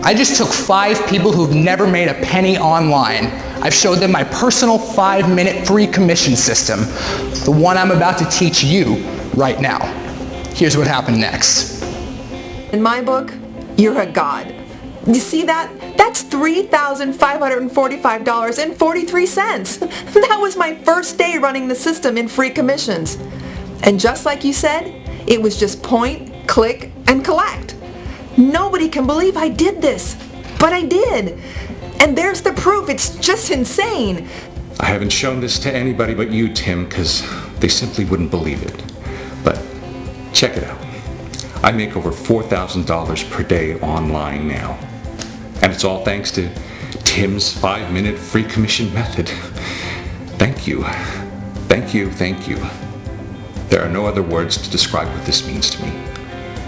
I just took 5 people who've never made a penny online. I've showed them my personal 5-minute free commission system, the one I'm about to teach you right now. Here's what happened next. In my book, you're a god. You see that? That's $3,545.43. That was my first day running the system in free commissions. And just like you said, it was just point, click, and collect. Nobody can believe I did this, but I did. And there's the proof. It's just insane. I haven't shown this to anybody but you, Tim, because they simply wouldn't believe it. But check it out. I make over $4,000 per day online now. And it's all thanks to Tim's 5-minute free commission method. Thank you. Thank you, thank you. There are no other words to describe what this means to me.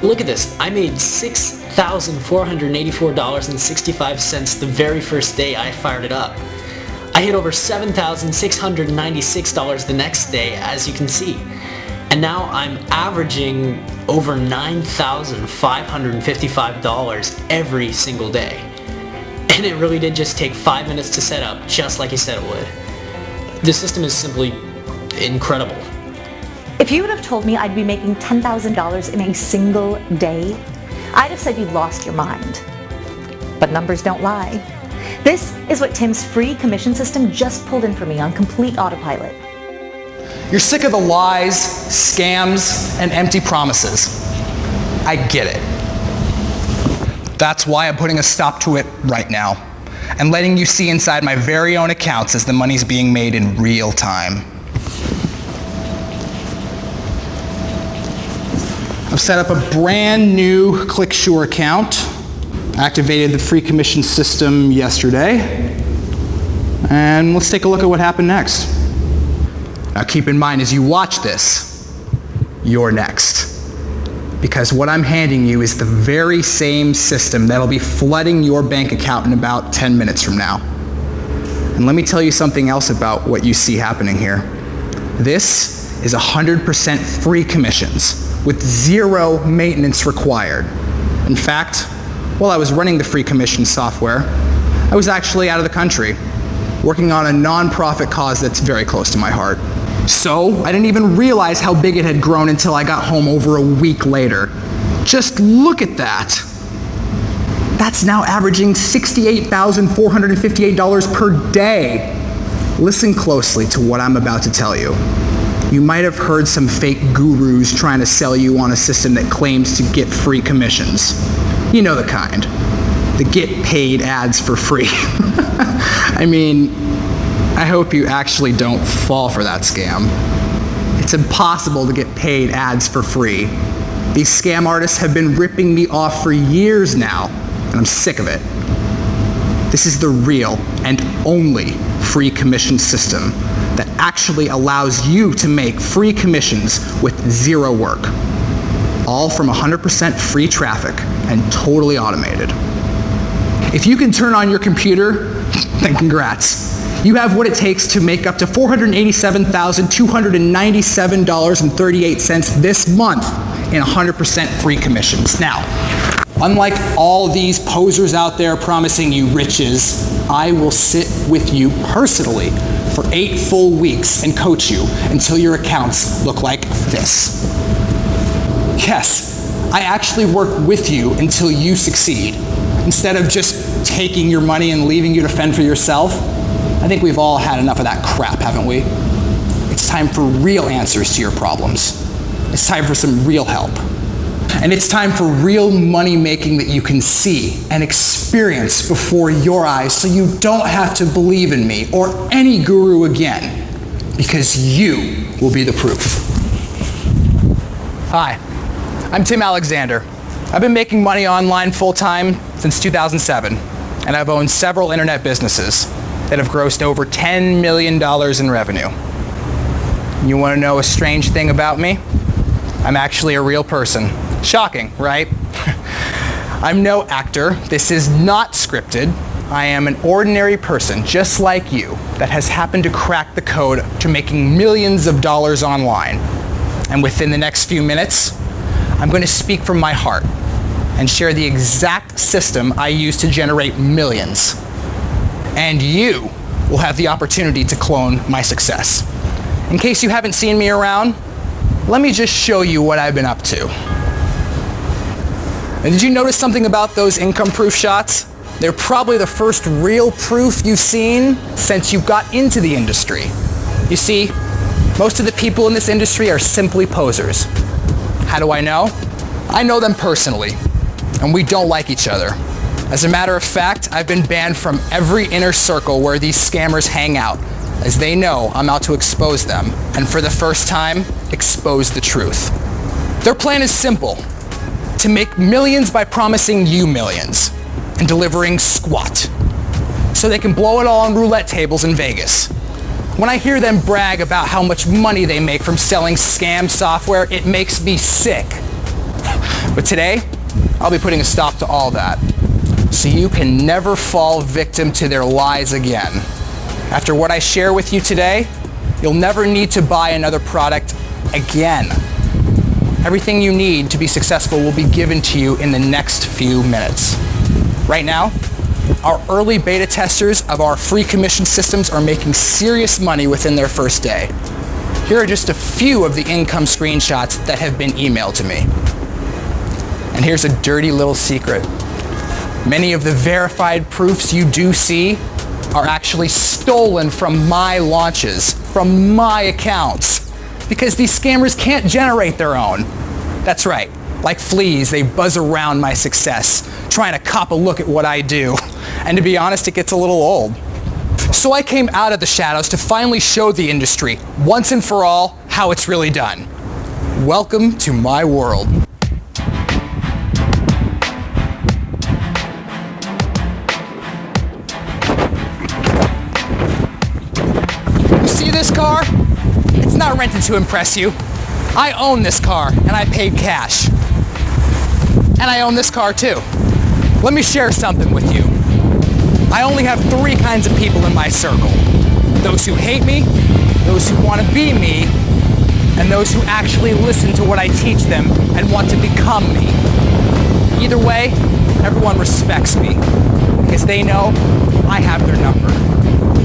Look at this. I made $6,484.65 the very first day I fired it up. I hit over $7,696 the next day, as you can see. And now I'm averaging over $9,555 every single day. And it really did just take 5 minutes to set up, just like you said it would. The system is simply incredible. If you would have told me I'd be making $10,000 in a single day, I'd have said you'd lost your mind. But numbers don't lie. This is what Tim's free commission system just pulled in for me on complete autopilot. You're sick of the lies, scams, and empty promises. I get it. That's why I'm putting a stop to it right now and letting you see inside my very own accounts as the money's being made in real time. I've set up a brand new ClickSure account, activated the free commission system yesterday, and let's take a look at what happened next. Now keep in mind as you watch this, you're next. Because what I'm handing you is the very same system that'll be flooding your bank account in about 10 minutes from now. And let me tell you something else about what you see happening here. This is 100% free commissions with 0 maintenance required. In fact, while I was running the free commission software, I was actually out of the country, working on a non-profit cause that's very close to my heart. So I didn't even realize how big it had grown until I got home over a week later. Just look at that. That's now averaging $68,458 per day. Listen closely to what I'm about to tell you. You might have heard some fake gurus trying to sell you on a system that claims to get free commissions. You know the kind. The get paid ads for free. I mean, I hope you actually don't fall for that scam. It's impossible to get paid ads for free. These scam artists have been ripping me off for years now, and I'm sick of it. This is the real and only free commission system that actually allows you to make free commissions with 0 work. All from 100% free traffic and totally automated. If you can turn on your computer, then congrats. You have what it takes to make up to $487,297.38 this month in 100% free commissions. Now, unlike all these posers out there promising you riches, I will sit with you personally for 8 full weeks and coach you until your accounts look like this. Yes, I actually work with you until you succeed. Instead of just taking your money and leaving you to fend for yourself, I think we've all had enough of that crap, haven't we? It's time for real answers to your problems. It's time for some real help. And it's time for real money making that you can see and experience before your eyes so you don't have to believe in me or any guru again, because you will be the proof. Hi, I'm Tim Alexander. I've been making money online full-time since 2007, and I've owned several internet businesses that have grossed over $10 million in revenue. You want to know a strange thing about me? I'm actually a real person. Shocking, right? I'm no actor. This is not scripted. I am an ordinary person, just like you, that has happened to crack the code to making millions of dollars online. And within the next few minutes, I'm going to speak from my heart. and share the exact system I use to generate millions. And you will have the opportunity to clone my success. In case you haven't seen me around, let me just show you what I've been up to. And did you notice something about those income proof shots? They're probably the first real proof you've seen since you got into the industry. You see, most of the people in this industry are simply posers. How do I know? I know them personally, and we don't like each other. As a matter of fact, I've been banned from every inner circle where these scammers hang out, as they know I'm out to expose them, and for the first time, expose the truth. Their plan is simple: to make millions by promising you millions and delivering squat, so they can blow it all on roulette tables in Vegas. When I hear them brag about how much money they make from selling scam software, it makes me sick. But today, I'll be putting a stop to all that, so you can never fall victim to their lies again. After what I share with you today, you'll never need to buy another product again. Everything you need to be successful will be given to you in the next few minutes. Right now, our early beta testers of our free commission systems are making serious money within their first day. Here are just a few of the income screenshots that have been emailed to me. And here's a dirty little secret. Many of the verified proofs you do see are actually stolen from my launches, from my accounts, because these scammers can't generate their own. That's right, like fleas, they buzz around my success, trying to cop a look at what I do. And to be honest, it gets a little old. So I came out of the shadows to finally show the industry, once and for all, how it's really done. Welcome to my world. You see this car? It's not rented to impress you. I own this car, and I paid cash. And I own this car too. Let me share something with you. I only have 3 kinds of people in my circle. Those who hate me, those who want to be me, and those who actually listen to what I teach them and want to become me. Either way, everyone respects me because they know I have their number.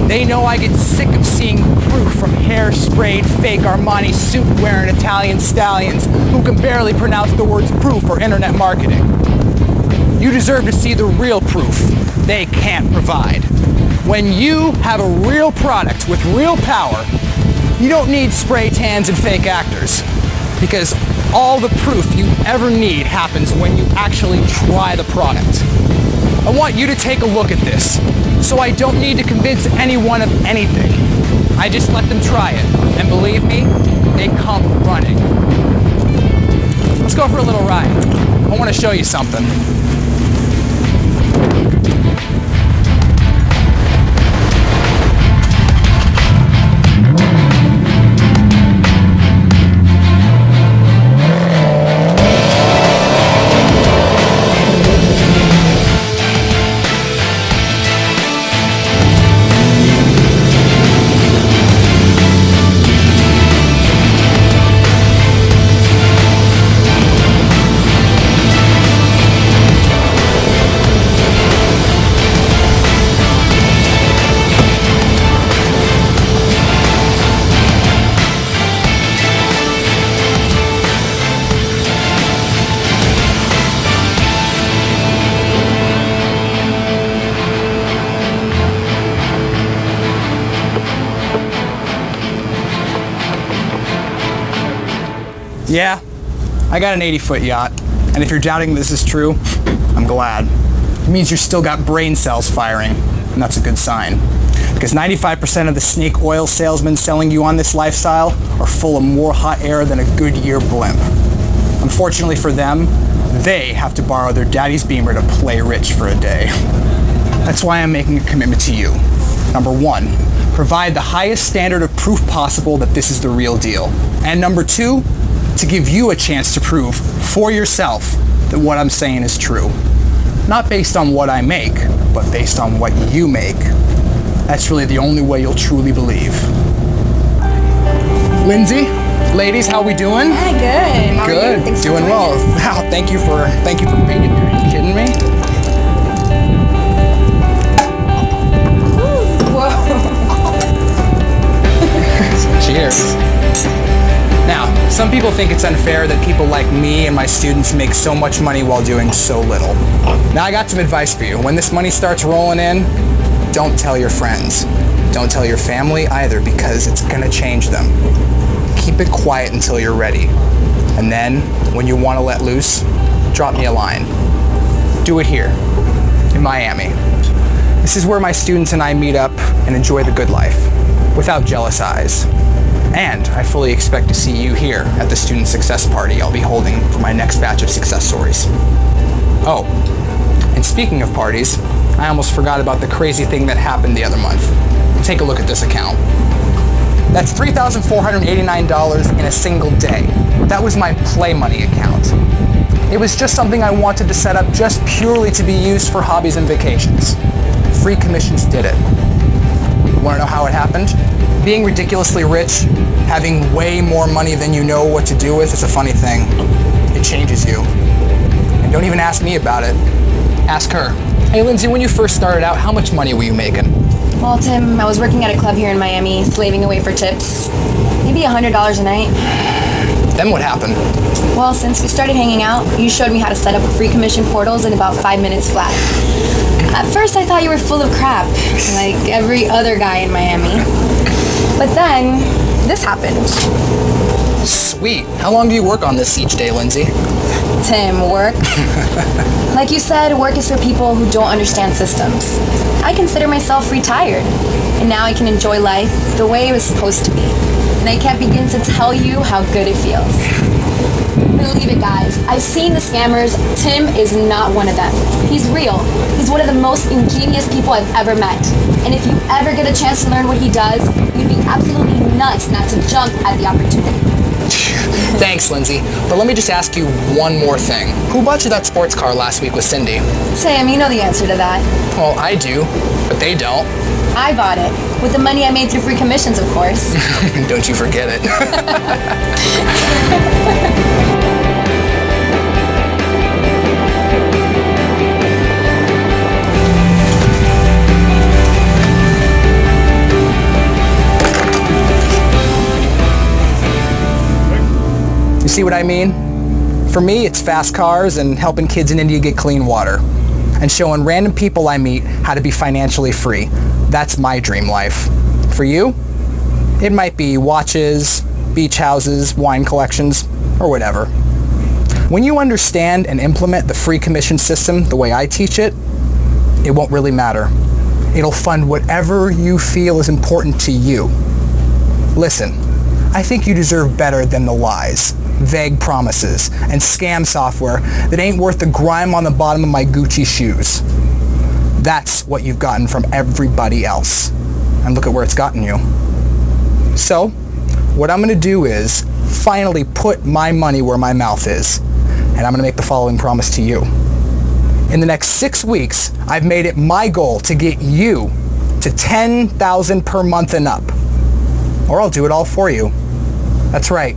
They know I get sick of seeing proof from hair-sprayed, fake Armani suit-wearing Italian stallions who can barely pronounce the words proof or internet marketing. You deserve to see the real proof they can't provide. When you have a real product with real power, you don't need spray tans and fake actors, because all the proof you ever need happens when you actually try the product. I want you to take a look at this, so I don't need to convince anyone of anything. I just let them try it, and believe me, they come running. Let's go for a little ride. I want to show you something. Yeah, I got an 80-foot yacht, and if you're doubting this is true, I'm glad. It means you've still got brain cells firing, and that's a good sign. Because 95% of the snake oil salesmen selling you on this lifestyle are full of more hot air than a Goodyear blimp. Unfortunately for them, they have to borrow their daddy's Beamer to play rich for a day. That's why I'm making a commitment to you. Number 1, provide the highest standard of proof possible that this is the real deal. And number 2, to give you a chance to prove for yourself that what I'm saying is true. Not based on what I make, but based on what you make. That's really the only way you'll truly believe. Lindsay? Ladies, how we doing? Hi, good. How are you? Good. Thanks for Doing joining well. us. Wow, thank you for being here. Are you kidding me? Whoa. Cheers. Now, some people think it's unfair that people like me and my students make so much money while doing so little. Now, I got some advice for you. When this money starts rolling in, don't tell your friends. Don't tell your family either, because it's gonna change them. Keep it quiet until you're ready. And then, when you want to let loose, drop me a line. Do it here, in Miami. This is where my students and I meet up and enjoy the good life, without jealous eyes. And I fully expect to see you here at the student success party I'll be holding for my next batch of success stories. Oh, and speaking of parties, I almost forgot about the crazy thing that happened the other month. Take a look at this account. That's $3,489 in a single day. That was my play money account. It was just something I wanted to set up just purely to be used for hobbies and vacations. Free commissions did it. Want to know how it happened? Being ridiculously rich, having way more money than you know what to do with, is a funny thing. It changes you. And don't even ask me about it. Ask her. Hey Lindsay, when you first started out, how much money were you making? Well, Tim, I was working at a club here in Miami, slaving away for tips. Maybe $100 a night. Then what happened? Well, since we started hanging out, you showed me how to set up free commission portals in about 5 minutes flat. At first, I thought you were full of crap, like every other guy in Miami. But then, this happened. Sweet. How long do you work on this each day, Lindsay? Tim, work? Like you said, work is for people who don't understand systems. I consider myself retired, and now I can enjoy life the way it was supposed to be. And I can't begin to tell you how good it feels. Believe it, guys. I've seen the scammers. Tim is not one of them. He's real. He's one of the most ingenious people I've ever met. And if you ever get a chance to learn what he does, you'd be absolutely nuts not to jump at the opportunity. Thanks, Lindsay. But let me just ask you one more thing. Who bought you that sports car last week with Cindy? Sam, you know the answer to that. Well, I do, but they don't. I bought it. With the money I made through free commissions, of course. Don't you forget it. You see what I mean? For me, it's fast cars and helping kids in India get clean water. And showing random people I meet how to be financially free. That's my dream life. For you, it might be watches, beach houses, wine collections, or whatever. When you understand and implement the free commission system the way I teach it, it won't really matter. It'll fund whatever you feel is important to you. Listen, I think you deserve better than the lies, vague promises, and scam software that ain't worth the grime on the bottom of my Gucci shoes. That's what you've gotten from everybody else. And look at where it's gotten you. So, what I'm gonna do is finally put my money where my mouth is. And I'm gonna make the following promise to you. In the next 6 weeks, I've made it my goal to get you to $10,000 per month and up. Or I'll do it all for you. That's right.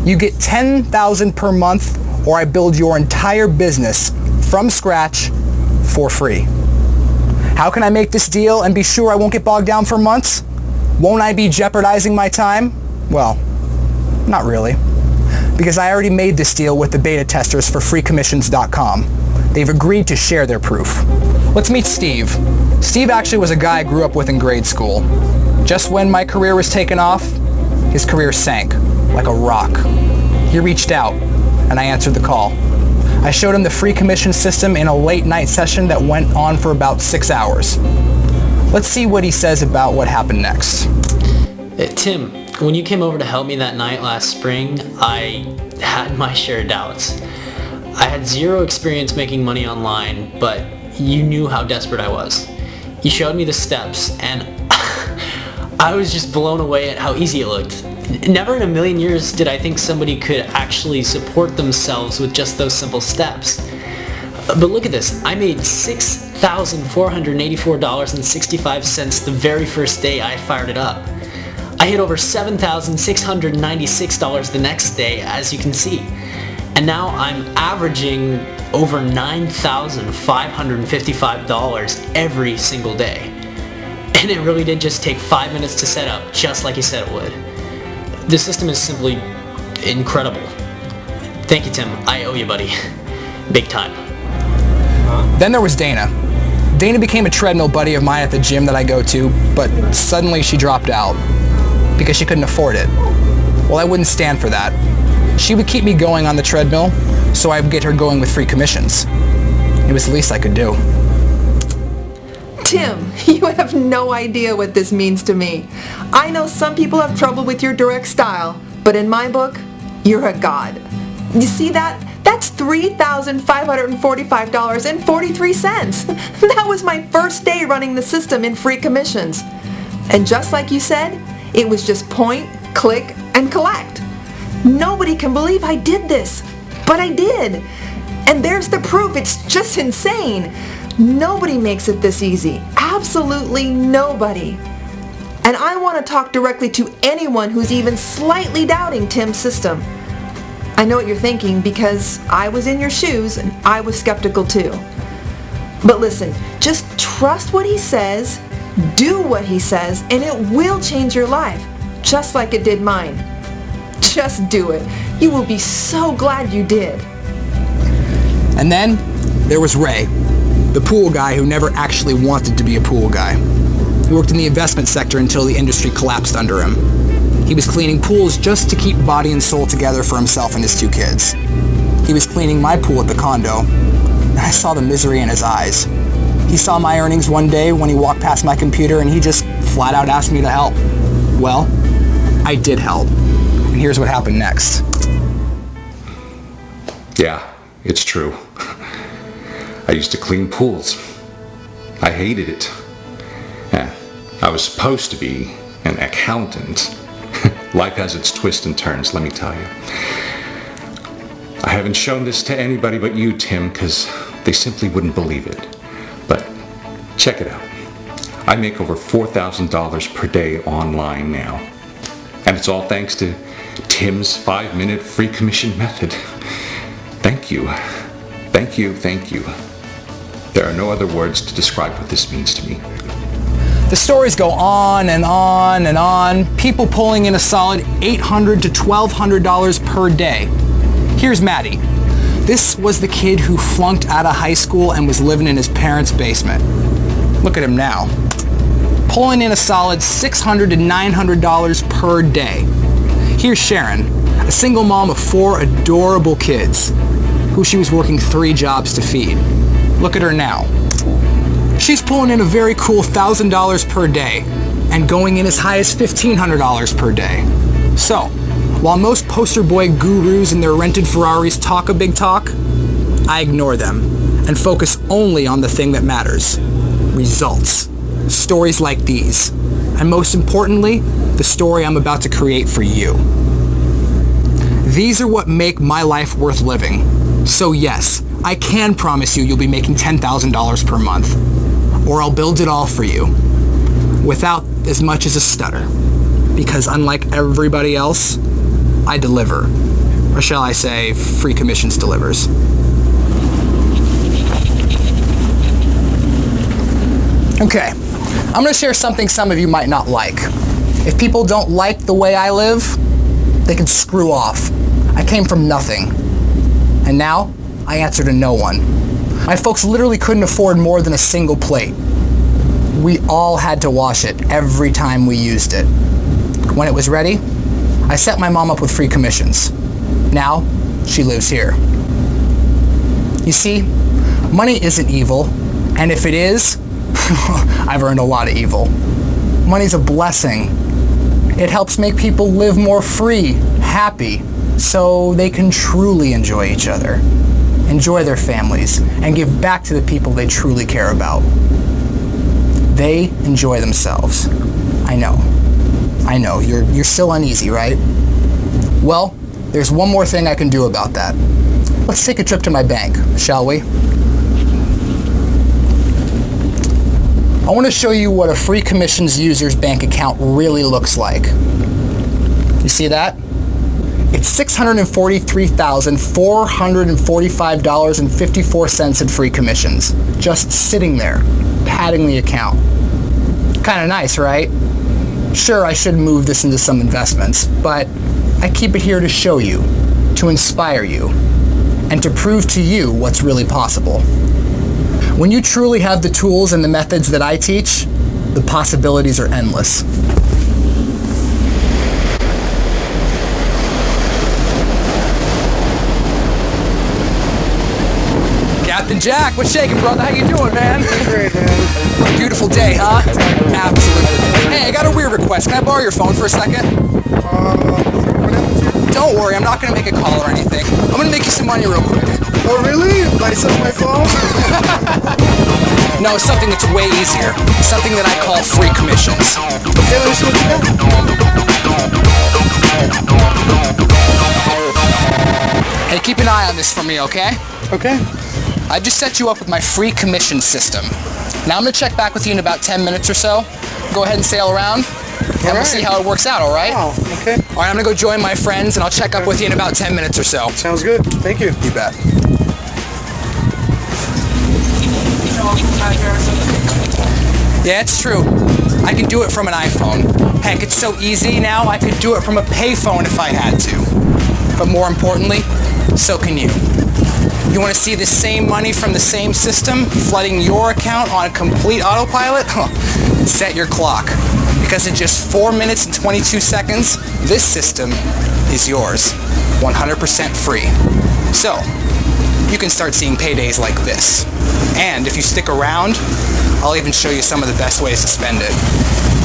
You get $10,000 per month, or I build your entire business from scratch for free. How can I make this deal and be sure I won't get bogged down for months? Won't I be jeopardizing my time? Well, not really. Because I already made this deal with the beta testers for freecommissions.com. They've agreed to share their proof. Let's meet Steve. Steve actually was a guy I grew up with in grade school. Just when my career was taking off, his career sank like a rock. He reached out, and I answered the call. I showed him the free commission system in a late night session that went on for about 6 hours. Let's see what he says about what happened next. Tim, when you came over to help me that night last spring, I had my share of doubts. I had zero experience making money online, but you knew how desperate I was. You showed me the steps, and I was just blown away at how easy it looked. Never in a million years did I think somebody could actually support themselves with just those simple steps. But look at this, I made $6,484.65 the very first day I fired it up. I hit over $7,696 the next day, as you can see. And now I'm averaging over $9,555 every single day. And it really did just take 5 minutes to set up, just like you said it would. The system is simply incredible. Thank you, Tim. I owe you, buddy. Big time. Then there was Dana. Dana became a treadmill buddy of mine at the gym that I go to, but suddenly she dropped out because she couldn't afford it. Well, I wouldn't stand for that. She would keep me going on the treadmill, so I would get her going with free commissions. It was the least I could do. Tim, you have no idea what this means to me. I know some people have trouble with your direct style, but in my book, you're a god. You see that? That's $3,545.43. That was my first day running the system in free commissions. And just like you said, it was just point, click, and collect. Nobody can believe I did this, but I did. And there's the proof. It's just insane. Nobody makes it this easy. Absolutely nobody. And I want to talk directly to anyone who's even slightly doubting Tim's system. I know what you're thinking because I was in your shoes and I was skeptical too. But listen, just trust what he says, do what he says, and it will change your life, just like it did mine. Just do it. You will be so glad you did. And then there was Ray, the pool guy who never actually wanted to be a pool guy. He worked in the investment sector until the industry collapsed under him. He was cleaning pools just to keep body and soul together for himself and his 2 kids. He was cleaning my pool at the condo, and I saw the misery in his eyes. He saw my earnings one day when he walked past my computer, and he just flat out asked me to help. Well, I did help, and here's what happened next. Yeah, it's true. I used to clean pools. I hated it. Yeah, I was supposed to be an accountant. Life has its twists and turns, let me tell you. I haven't shown this to anybody but you, Tim, because they simply wouldn't believe it. But check it out. I make over $4,000 per day online now. And it's all thanks to Tim's 5-minute free commission method. Thank you. Thank you, thank you. There are no other words to describe what this means to me. The stories go on and on and on, people pulling in a solid $800 to $1,200 per day. Here's Maddie. This was the kid who flunked out of high school and was living in his parents' basement. Look at him now. Pulling in a solid $600 to $900 per day. Here's Sharon, a single mom of 4 adorable kids, who she was working 3 jobs to feed. Look at her now. She's pulling in a very cool $1,000 per day and going in as high as $1,500 per day. So, while most poster boy gurus and their rented Ferraris talk a big talk, I ignore them and focus only on the thing that matters. Results. Stories like these. And most importantly, the story I'm about to create for you. These are what make my life worth living. So yes, I can promise you'll be making $10,000 per month. Or I'll build it all for you, without as much as a stutter. Because unlike everybody else, I deliver. Or shall I say, free commissions delivers. Okay, I'm gonna share something some of you might not like. If people don't like the way I live, they can screw off. I came from nothing. And now, I answer to no one. My folks literally couldn't afford more than a single plate. We all had to wash it every time we used it. When it was ready, I set my mom up with free commissions. Now, she lives here. You see, money isn't evil, and if it is, I've earned a lot of evil. Money's a blessing. It helps make people live more free, happy, so they can truly enjoy each other, enjoy their families, and give back to the people they truly care about. They enjoy themselves. I know, you're still uneasy, right? Well, there's one more thing I can do about that. Let's take a trip to my bank, shall we? I want to show you what a free commissions user's bank account really looks like. You see that? It's $643,445.54 in free commissions, just sitting there, padding the account. Kind of nice, right? Sure, I should move this into some investments, but I keep it here to show you, to inspire you, and to prove to you what's really possible. When you truly have the tools and the methods that I teach, the possibilities are endless. Captain Jack, what's shaking, brother? How you doing, man? Great, man. Beautiful day, huh? Absolutely. Hey, I got a weird request. Can I borrow your phone for a second? Don't worry, I'm not going to make a call or anything. I'm going to make you some money real quick. Oh, really? Buy some of my phone? No, something that's way easier. Something that I call free commissions. Okay, let me see what you got. Hey, keep an eye on this for me, okay? Okay. I've just set you up with my free commission system. Now I'm going to check back with you in about 10 minutes or so. Go ahead and sail around, and we'll see how it works out, all right? Oh, okay. All right, I'm going to go join my friends, and I'll check up with you in about 10 minutes or so. Sounds good. Thank you. You bet. Yeah, it's true. I can do it from an iPhone. Heck, it's so easy now, I could do it from a payphone if I had to. But more importantly, so can you. You want to see the same money from the same system flooding your account on a complete autopilot? Set your clock. Because in just 4 minutes and 22 seconds, this system is yours. 100% free. So, you can start seeing paydays like this. And if you stick around, I'll even show you some of the best ways to spend it.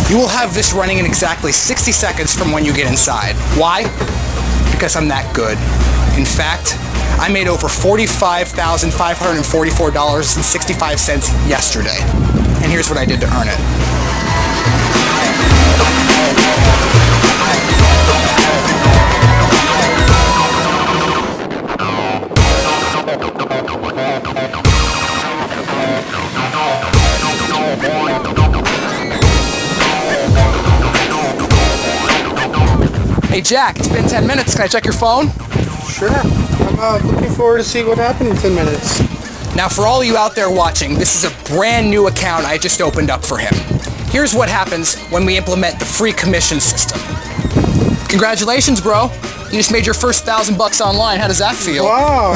You will have this running in exactly 60 seconds from when you get inside. Why? Because I'm that good. In fact, I made over $45,544.65 yesterday. And here's what I did to earn it. Hey Jack, it's been 10 minutes. Can I check your phone? Sure. I'm looking forward to see what happened in 10 minutes. Now for all you out there watching, this is a brand new account I just opened up for him. Here's what happens when we implement the free commission system. Congratulations, bro. You just made your first $1,000 online. How does that feel? Wow.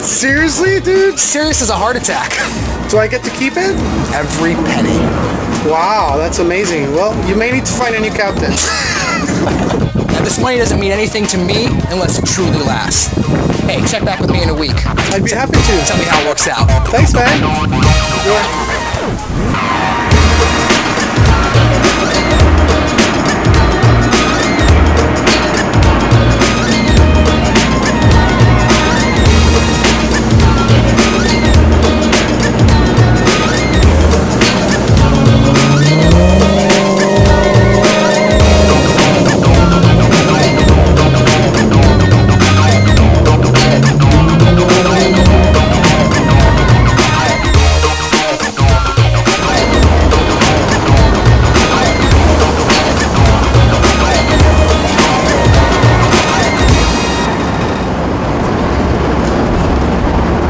Seriously, dude? Serious as a heart attack. Do I get to keep it? Every penny. Wow, that's amazing. Well, you may need to find a new captain. Now this money doesn't mean anything to me unless it truly lasts. Hey, check back with me in a week. I'd be happy to. Tell me how it works out. Thanks, man. Enjoy.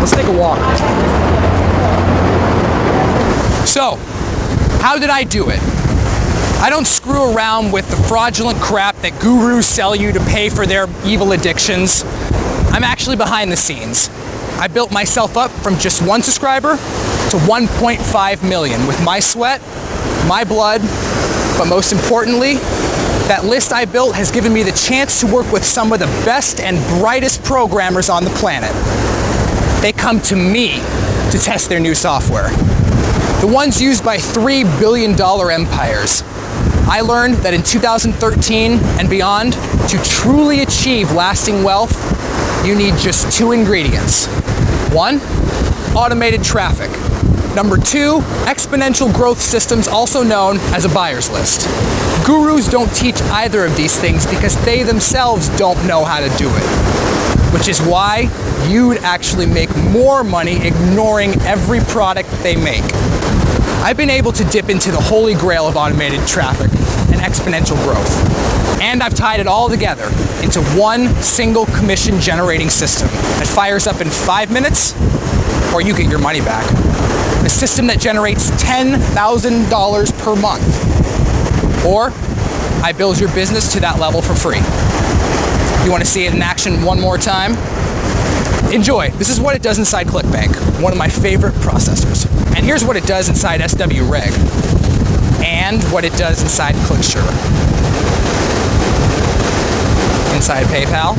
Let's take a walk. So, how did I do it? I don't screw around with the fraudulent crap that gurus sell you to pay for their evil addictions. I'm actually behind the scenes. I built myself up from just 1 subscriber to 1.5 million with my sweat, my blood, but most importantly, that list I built has given me the chance to work with some of the best and brightest programmers on the planet. They come to me to test their new software. The ones used by $3 billion empires. I learned that in 2013 and beyond, to truly achieve lasting wealth, you need just 2 ingredients. 1, automated traffic. Number 2, exponential growth systems, also known as a buyer's list. Gurus don't teach either of these things because they themselves don't know how to do it. Which is why you'd actually make more money ignoring every product they make. I've been able to dip into the holy grail of automated traffic and exponential growth. And I've tied it all together into one single commission generating system that fires up in 5 minutes, or you get your money back. A system that generates $10,000 per month. Or I build your business to that level for free. You want to see it in action one more time? Enjoy. This is what it does inside ClickBank, one of my favorite processors. And here's what it does inside SWReg, and what it does inside ClickSure. Inside PayPal.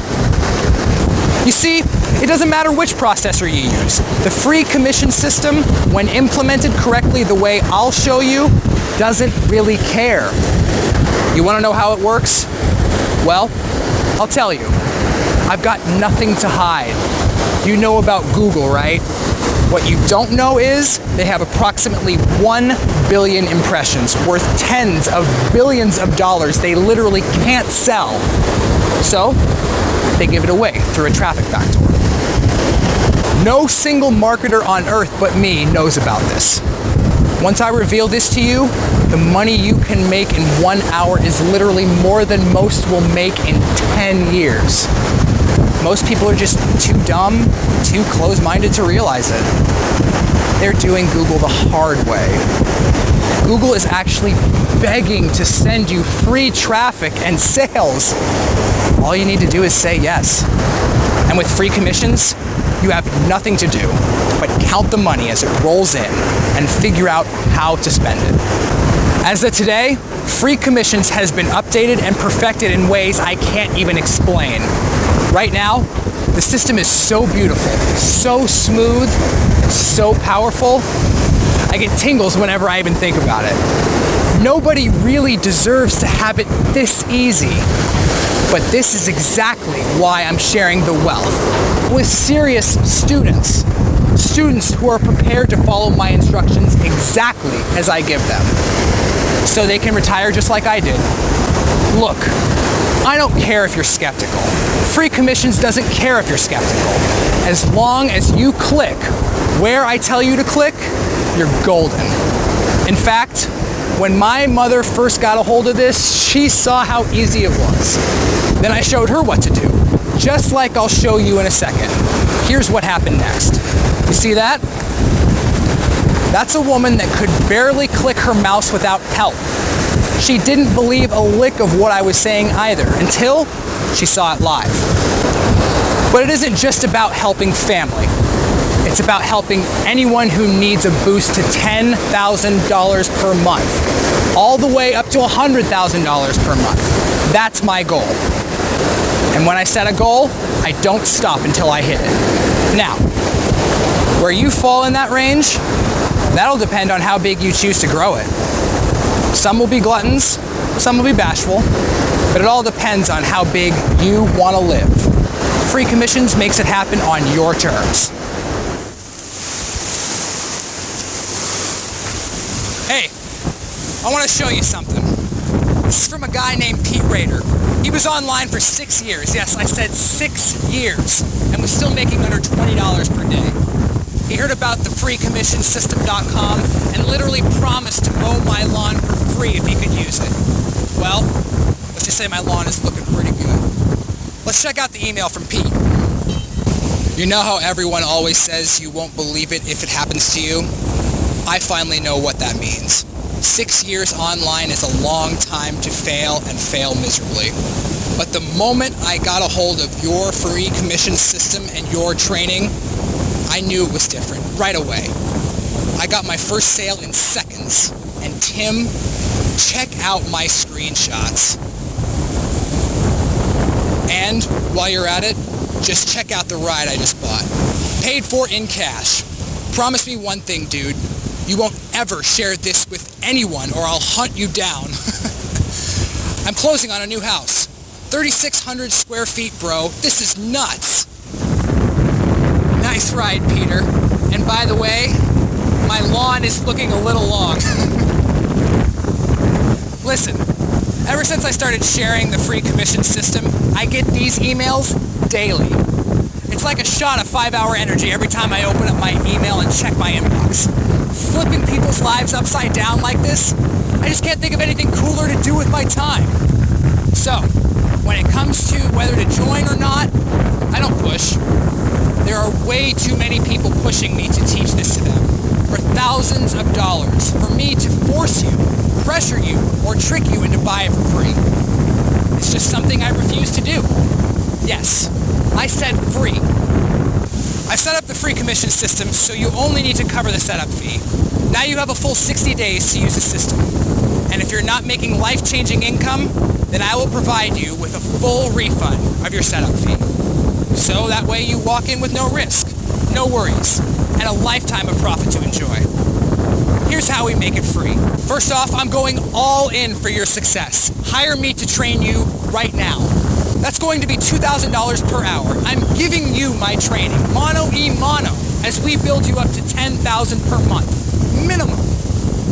You see, it doesn't matter which processor you use. The free commission system, when implemented correctly the way I'll show you, doesn't really care. You want to know how it works? Well, I'll tell you. I've got nothing to hide. You know about Google, right? What you don't know is they have approximately 1 billion impressions worth tens of billions of dollars they literally can't sell. So, they give it away through a traffic backdoor. No single marketer on earth but me knows about this. Once I reveal this to you, the money you can make in 1 hour is literally more than most will make in 10 years. Most people are just too dumb, too close-minded to realize it. They're doing Google the hard way. Google is actually begging to send you free traffic and sales. All you need to do is say yes. And with free commissions, you have nothing to do but count the money as it rolls in and figure out how to spend it. As of today, free commissions has been updated and perfected in ways I can't even explain. Right now, the system is so beautiful, so smooth, so powerful, I get tingles whenever I even think about it. Nobody really deserves to have it this easy. But this is exactly why I'm sharing the wealth with serious students. Students who are prepared to follow my instructions exactly as I give them, so they can retire just like I did. Look, I don't care if you're skeptical. Free commissions doesn't care if you're skeptical. As long as you click where I tell you to click, you're golden. In fact, when my mother first got a hold of this, she saw how easy it was. Then I showed her what to do, just like I'll show you in a second. Here's what happened next. You see that? That's a woman that could barely click her mouse without help. She didn't believe a lick of what I was saying either, until she saw it live. But it isn't just about helping family. It's about helping anyone who needs a boost to $10,000 per month, all the way up to $100,000 per month. That's my goal. And when I set a goal, I don't stop until I hit it. Now, where you fall in that range, that'll depend on how big you choose to grow it. Some will be gluttons, some will be bashful, but it all depends on how big you want to live. Free commissions makes it happen on your terms. Hey, I want to show you something. This is from a guy named Pete Rader. He was online for 6 years. Yes, I said 6 years, and was still making under $20 per day. He heard about the freecommissionsystem.com and literally promised to mow my lawn for free if he could use it. Well, let's just say my lawn is looking pretty good. Let's check out the email from Pete. You know how everyone always says you won't believe it if it happens to you? I finally know what that means. 6 years online is a long time to fail and fail miserably. But the moment I got a hold of your free commission system and your training, I knew it was different right away. I got my first sale in seconds. And Tim, check out my screenshots. And while you're at it, just check out the ride I just bought. Paid for in cash. Promise me one thing, dude. You won't ever share this with anyone or I'll hunt you down. I'm closing on a new house. 3,600 square feet, bro. This is nuts. Nice ride, Peter. And by the way, my lawn is looking a little long. Listen, ever since I started sharing the free commission system, I get these emails daily. It's like a shot of 5-hour energy every time I open up my email and check my inbox. Flipping people's lives upside down like this, I just can't think of anything cooler to do with my time. So, when it comes to whether to join or not, I don't push. There are way too many people pushing me to teach this to them. For thousands of dollars, for me to force you, pressure you, or trick you into buying it for free. It's just something I refuse to do. Yes, I said free. I've set up the free commission system, so you only need to cover the setup fee. Now you have a full 60 days to use the system. And if you're not making life-changing income, then I will provide you with a full refund of your setup fee. So that way you walk in with no risk, no worries, and a lifetime of profit to enjoy. Here's how we make it free. First off, I'm going all in for your success. Hire me to train you right now. That's going to be $2,000 per hour. I'm giving you my training, mano y mano, as we build you up to $10,000 per month, minimum.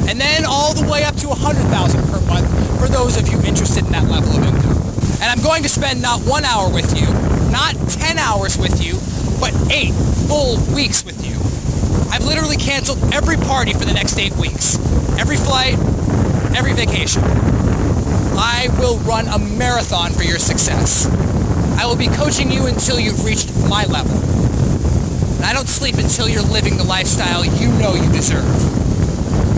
And then all the way up to $100,000 per month for those of you interested in that level of income. And I'm going to spend not 1 hour with you, not 10 hours with you, but 8 full weeks with you. I've literally canceled every party for the next 8 weeks. Every flight, every vacation. I will run a marathon for your success. I will be coaching you until you've reached my level. And I don't sleep until you're living the lifestyle you know you deserve.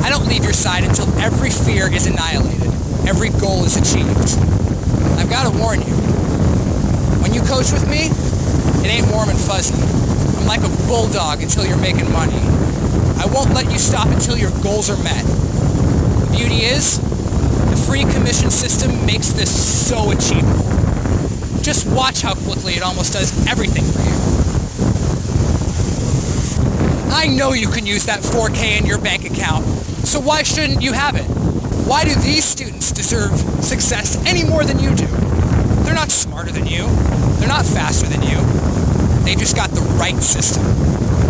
I don't leave your side until every fear is annihilated, every goal is achieved. I've got to warn you, when you coach with me, it ain't warm and fuzzy. I'm like a bulldog until you're making money. I won't let you stop until your goals are met. The beauty is, the free commission system makes this so achievable. Just watch how quickly it almost does everything for you. I know you can use that $4K in your bank account, so why shouldn't you have it? Why do these students deserve success any more than you do? They're not smarter than you. They're not faster than you. They just got the right system,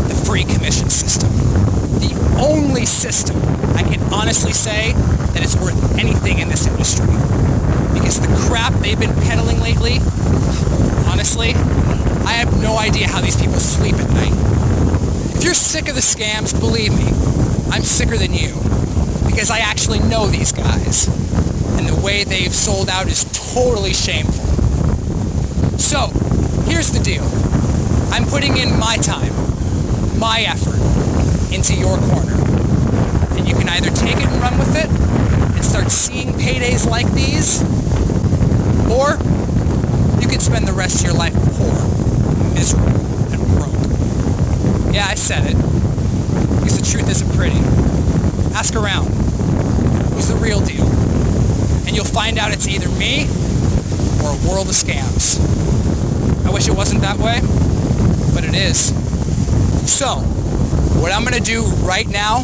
the free commission system. The only system I can honestly say that is worth anything in this industry. Because the crap they've been peddling lately, honestly, I have no idea how these people sleep at night. If you're sick of the scams, believe me, I'm sicker than you. Because I actually know these guys. And the way they've sold out is totally shameful. So, here's the deal. I'm putting in my time, my effort, into your corner. And you can either take it and run with it, and start seeing paydays like these, or you can spend the rest of your life poor, miserable, and broke. Yeah, I said it. Because the truth isn't pretty. Ask around. Who's the real deal? And you'll find out it's either me or a world of scams. I wish it wasn't that way, but it is. So, what I'm going to do right now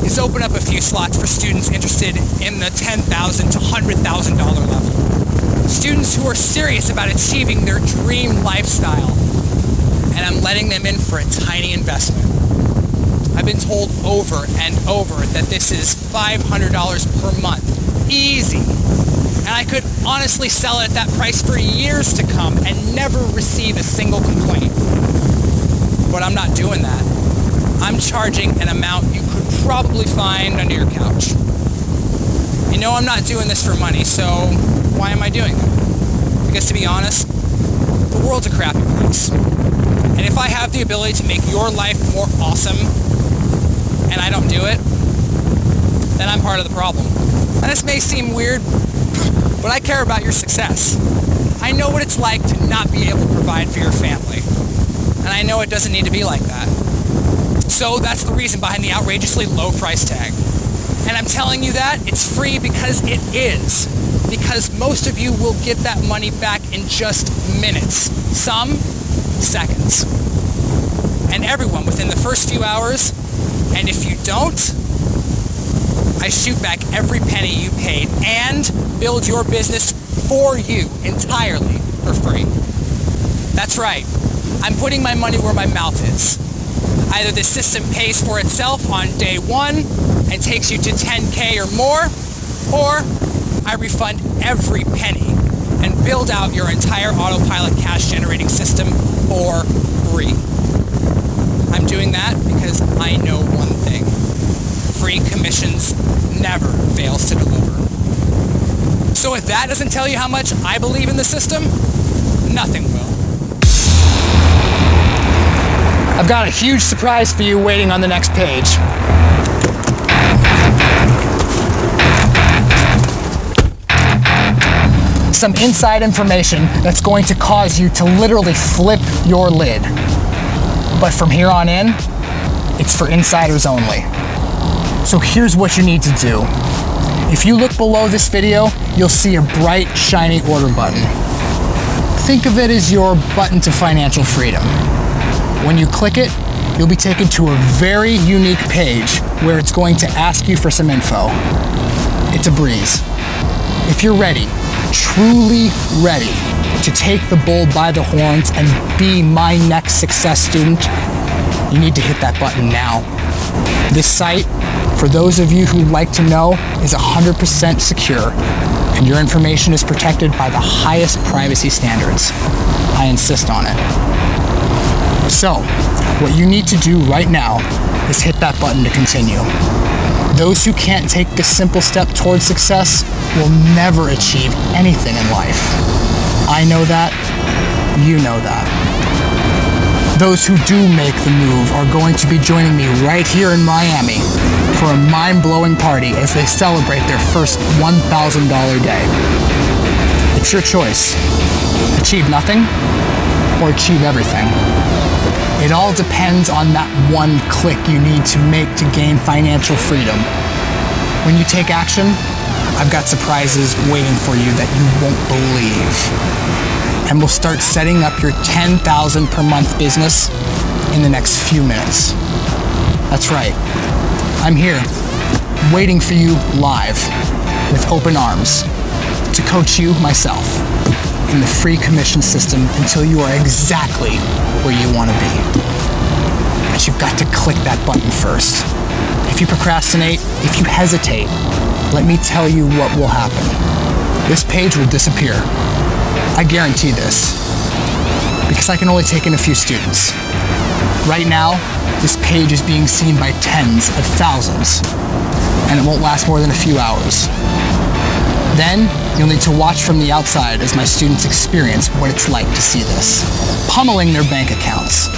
is open up a few slots for students interested in the $10,000 to $100,000 level. Students who are serious about achieving their dream lifestyle. And I'm letting them in for a tiny investment. I've been told over and over that this is $500 per month. Easy. And I could honestly sell it at that price for years to come and never receive a single complaint. But I'm not doing that. I'm charging an amount you could probably find under your couch. You know I'm not doing this for money, so why am I doing it? Because to be honest, the world's a crappy place. And if I have the ability to make your life more awesome, and I don't do it, then I'm part of the problem. And this may seem weird, but I care about your success. I know what it's like to not be able to provide for your family. And I know it doesn't need to be like that. So that's the reason behind the outrageously low price tag. And I'm telling you that it's free because it is. Because most of you will get that money back in just minutes. Some, seconds. And everyone within the first few hours. And if you don't, I shoot back every penny you paid and build your business for you entirely for free. That's right. I'm putting my money where my mouth is. Either the system pays for itself on day one and takes you to $10K or more, or I refund every penny and build out your entire autopilot cash generating system for free. I'm doing that because I know one thing. Free commissions never fails to deliver. So if that doesn't tell you how much I believe in the system, nothing will. I've got a huge surprise for you waiting on the next page. Some inside information that's going to cause you to literally flip your lid. But from here on in, it's for insiders only. So here's what you need to do. If you look below this video, you'll see a bright, shiny order button. Think of it as your button to financial freedom. When you click it, you'll be taken to a very unique page where it's going to ask you for some info. It's a breeze. If you're ready, truly ready to take the bull by the horns and be my next success student, you need to hit that button now. This site, for those of you who like to know, is 100% secure, and your information is protected by the highest privacy standards. I insist on it. So, what you need to do right now is hit that button to continue. Those who can't take this simple step towards success will never achieve anything in life. I know that, you know that. Those who do make the move are going to be joining me right here in Miami for a mind-blowing party as they celebrate their first $1,000 day. It's your choice. Achieve nothing or achieve everything. It all depends on that one click you need to make to gain financial freedom. When you take action, I've got surprises waiting for you that you won't believe. And we'll start setting up your $10,000 per month business in the next few minutes. That's right. I'm here, waiting for you live, with open arms, to coach you myself in the free commission system until you are exactly where you want to be. But you've got to click that button first. If you procrastinate, if you hesitate, let me tell you what will happen. This page will disappear. I guarantee this, because I can only take in a few students. Right now, this page is being seen by tens of thousands, and it won't last more than a few hours. Then, you'll need to watch from the outside as my students experience what it's like to see this. Pummeling their bank accounts.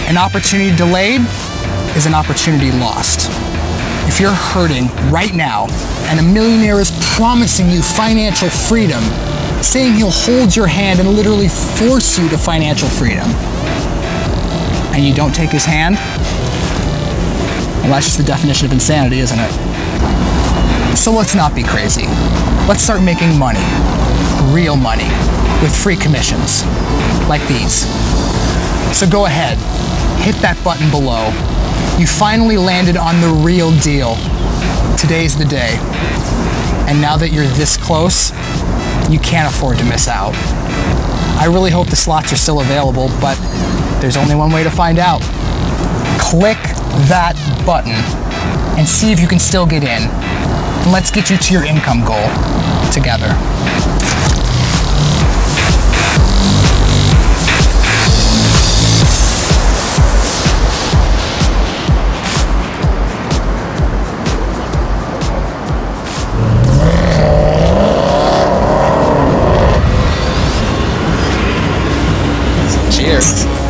An opportunity delayed is an opportunity lost. If you're hurting right now, and a millionaire is promising you financial freedom, saying he'll hold your hand and literally force you to financial freedom, and you don't take his hand, well, that's just the definition of insanity, isn't it? So let's not be crazy. Let's start making money, real money, with free commissions, like these. So go ahead, hit that button below. You finally landed on the real deal. Today's the day. And now that you're this close, you can't afford to miss out. I really hope the slots are still available, but there's only one way to find out. Click that button and see if you can still get in. And let's get you to your income goal together. Cheers.